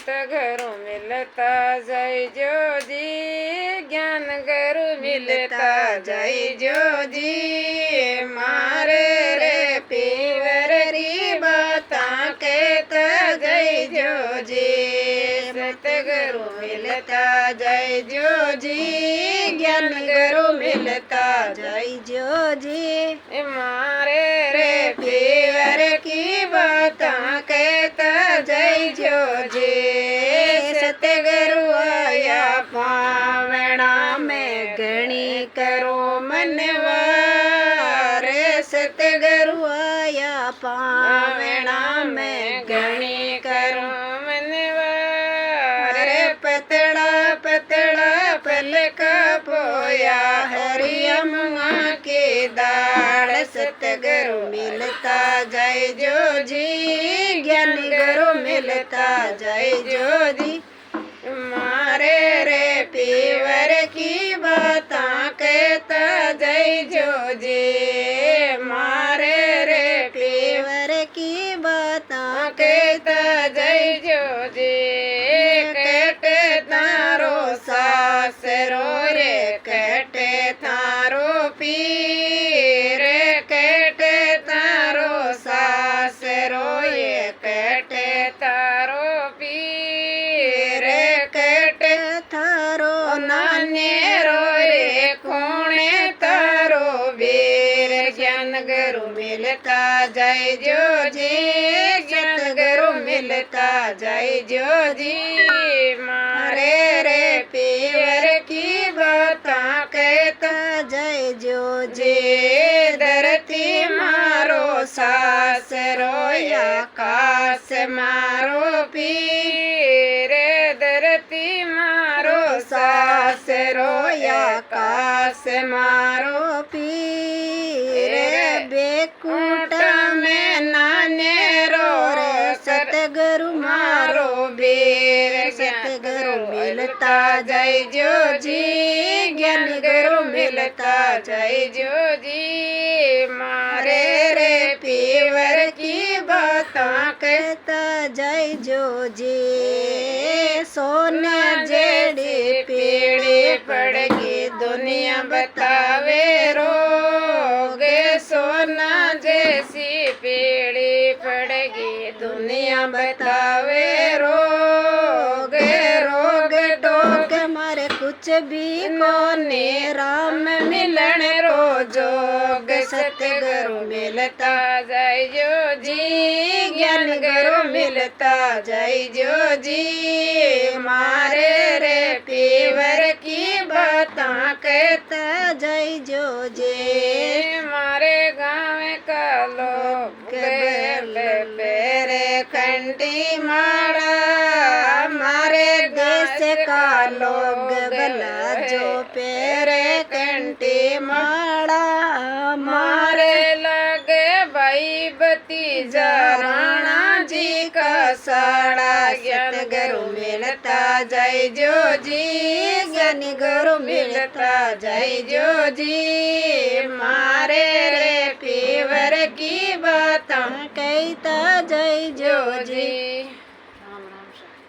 सतगुरु मिलता जय जो जी, ज्ञान गुरु मिलता जय जो जी। मारे रे पीवर री बाता कहता जय जो जी, सतगुरु मिलता जय जो जी, ज्ञान गुरु मिलता जय जो जी। मारे रे पीवर की बाता कहता जय जो जी, सतगुरु आया पावना में घणी करो मनवार, सतगुरु आया पावना में घणी करो मनवार। पतला पतला पलका पोया हरियम्मा के दाड़, सतगुरु मिलता जय जो जी, ज्ञान गुरु मिलता जय जो जी। मारे रे पीवर की बाता कहता जय जो जी, मारे रे पीवर की बाता कहता जय जो जी। कटे तारो सासरो रे कटे तारो पीर, कटे तारो सासरो ये कटे तारो पीर, कटे थारो नानेरो रे कोणे तारो वीर। ज्ञान गुरु मिलता जय जो जी, ज्ञान गुरु मिलता जय जो जी। मारे रे पीवर की बाता कहता जय जो जी, धरती मारो सासरो आकाश मारो पीर, धरती मारो सासरो आकाश मारो पीर। बेकुटा में नाने रो रे सतगुरु मारो वीर, सतगुरु मिलता जय जो जी, ज्ञान गुरु मिलता जय जो जी। मारे रे पीवर की बाता कहता जय जो जी, सोना जेड़ी पीड़ी पड़गी दुनिया बतावे रोग, सोना जैसी पीड़ी पड़गी दुनिया बतावे रोग। रोग टोक मारे कुछ भी कोने राम मिलन रो जोग, सतगुरु मिलता जय जो जी, ज्ञान गुरु मिलता जय जो जी। मारे रे पीवर की बाता कहता जय जो जी। मारे गाँव का लोग बेरे कंटी मारा, मारे देश का लोग भला जो पेरे कंटी मारा। मारे लगे भाई भतीजा राणा जी का साड़ा, ज्ञान गुरु मिलता जय जो जी, ज्ञान गुरु मिलता जय जो जी। मारे रे पीवर की बाता कहता जय जो जी।